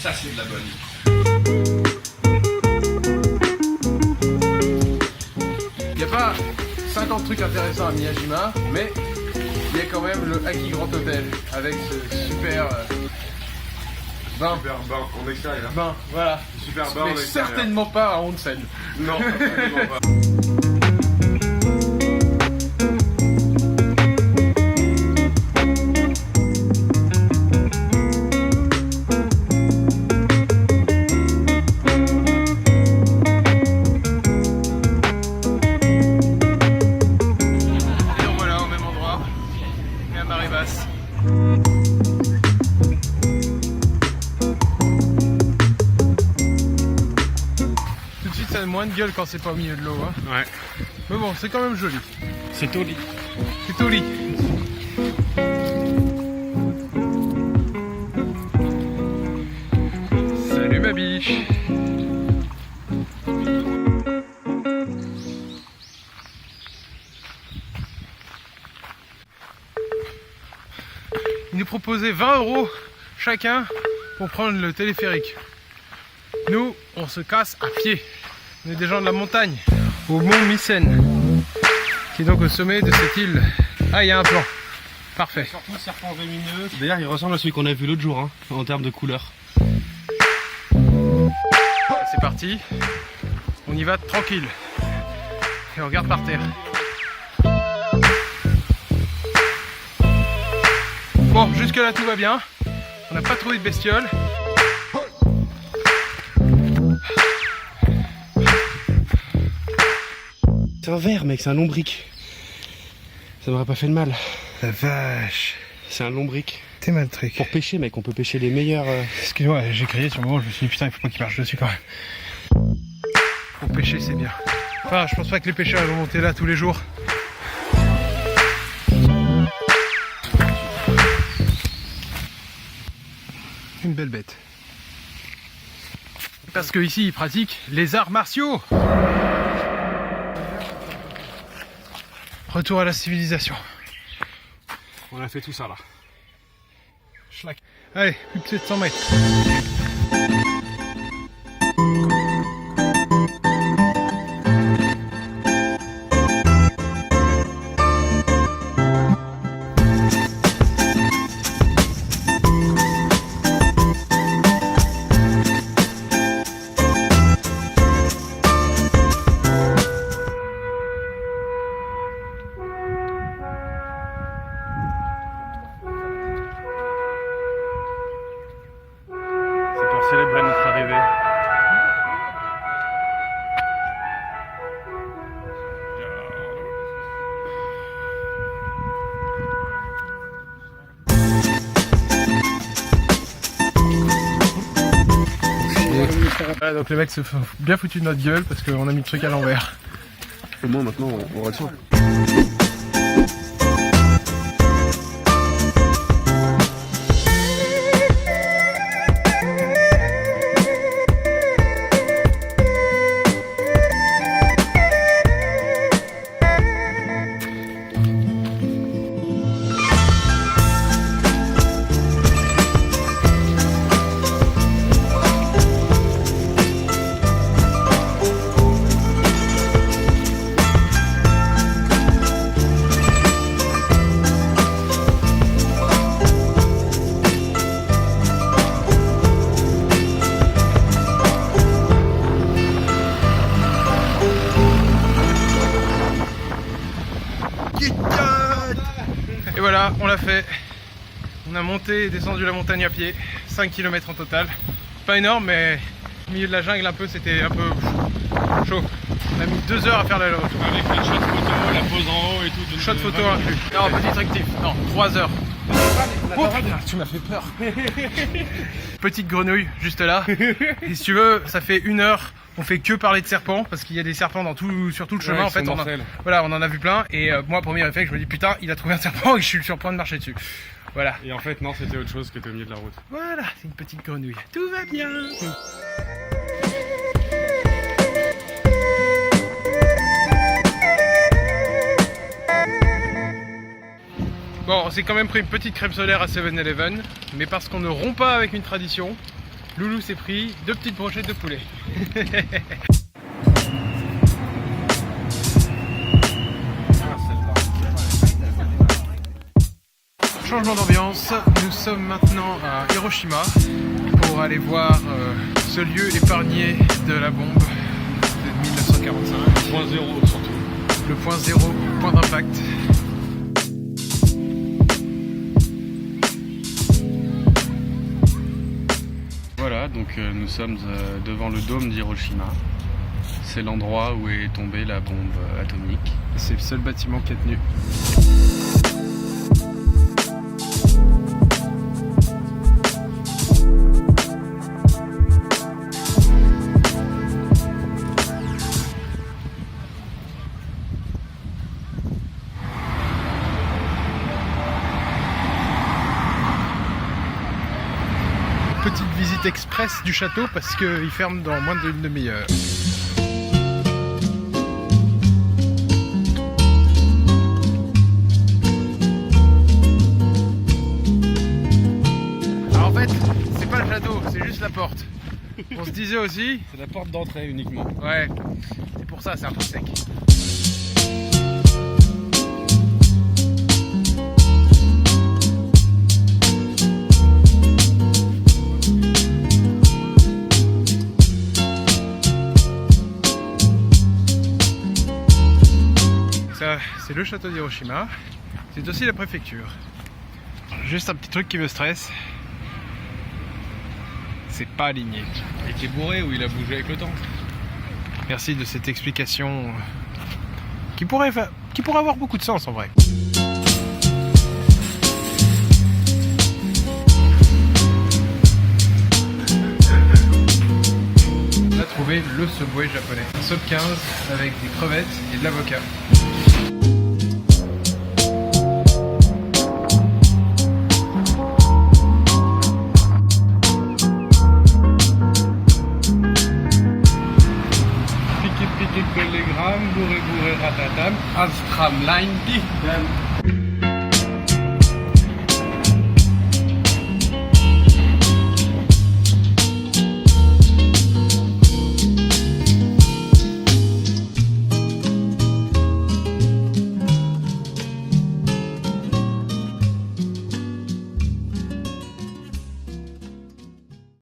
Ça c'est de la bonne. Il n'y a pas 50 trucs intéressants à Miyajima, mais il y a quand même le Aki Grand Hotel avec ce super bain. Super bain en extérieur. Bain, voilà. Super bain en Mais extérieur. certainement pas à Onsen. Non, absolument pas. Et donc voilà, au même endroit, et à marée basse. Tout de suite, ça a moins de gueule quand c'est pas au milieu de l'eau. Hein. Ouais. Mais bon, c'est quand même joli. C'est au lit. C'est au lit. Salut ma biche. Ils nous proposaient 20 € chacun pour prendre le téléphérique. Nous, on se casse à pied. On est des gens de la montagne, au mont Mycène, qui est donc au sommet de cette île. Ah, il y a un plan. Parfait. Surtout serpent vémineux. D'ailleurs, il ressemble à celui qu'on a vu l'autre jour, hein, en termes de couleur. C'est parti. On y va tranquille. Et on regarde par terre. Bon, jusque là tout va bien. On n'a pas trouvé de bestioles. C'est un ver, mec, c'est un lombric. Ça m'aurait pas fait de mal. La vache. C'est un lombric. T'es mal truc. Pour pêcher, mec, on peut pêcher les meilleurs. Excuse-moi, j'ai crié sur le moment, je me suis dit putain, il faut pas qu'il marche dessus quand même. Pour pêcher, c'est bien. Enfin, je pense pas que les pêcheurs vont monter là tous les jours. Une belle bête. Parce que ici, ils pratiquent les arts martiaux. Retour à la civilisation. On a fait tout ça là. Schlack. Allez, plus de 700 mètres. C'est pour célébrer notre arrivée. Voilà, donc les mecs se font bien foutus de notre gueule parce qu'on a mis le truc à l'envers. Au moins maintenant on retient. Et voilà, on l'a fait. On a monté et descendu la montagne à pied, 5 km en total. Pas énorme, mais au milieu de la jungle un peu, c'était un peu chaud. On a mis 2 heures à faire l'aller-retour. Avec les shots photo, la pose en haut et tout. Shot photo inclus. Non, petit tractif. Non, 3 heures. Oh putain, tu m'as fait peur. Petite grenouille, juste là. Et si tu veux, ça fait 1 heure. On fait que parler de serpents parce qu'il y a des serpents sur tout le chemin. Ouais, en fait, voilà, on en a vu plein. Et moi, premier réflexe, je me dis putain, il a trouvé un serpent et je suis sur le point de marcher dessus. Voilà. Et en fait, non, c'était autre chose qui était au milieu de la route. Voilà, c'est une petite grenouille. Tout va bien. Bon, on s'est quand même pris une petite crème solaire à 7-Eleven, mais parce qu'on ne rompt pas avec une tradition, Loulou s'est pris 2 petites brochettes de poulet. Changement d'ambiance, nous sommes maintenant à Hiroshima pour aller voir ce lieu épargné de la bombe de 1945. Point zéro surtout. Le point zéro, point d'impact. Voilà, donc nous sommes devant le dôme d'Hiroshima. C'est l'endroit où est tombée la bombe atomique. C'est le seul bâtiment qui a tenu. Petite visite express du château parce qu'il ferme dans moins d'une demi-heure. Alors en fait, c'est pas le château, c'est juste la porte. On se disait aussi... C'est la porte d'entrée uniquement. Ouais, c'est pour ça, c'est un peu sec. C'est le château d'Hiroshima, c'est aussi la préfecture. Juste un petit truc qui me stresse, c'est pas aligné. Et qui est bourré ou il a bougé avec le temps. Merci de cette explication qui pourrait avoir beaucoup de sens en vrai. On a trouvé le Subway japonais. Un sub 15 avec des crevettes et de l'avocat. Télégramme, bourré bourré ratatam, Astram line,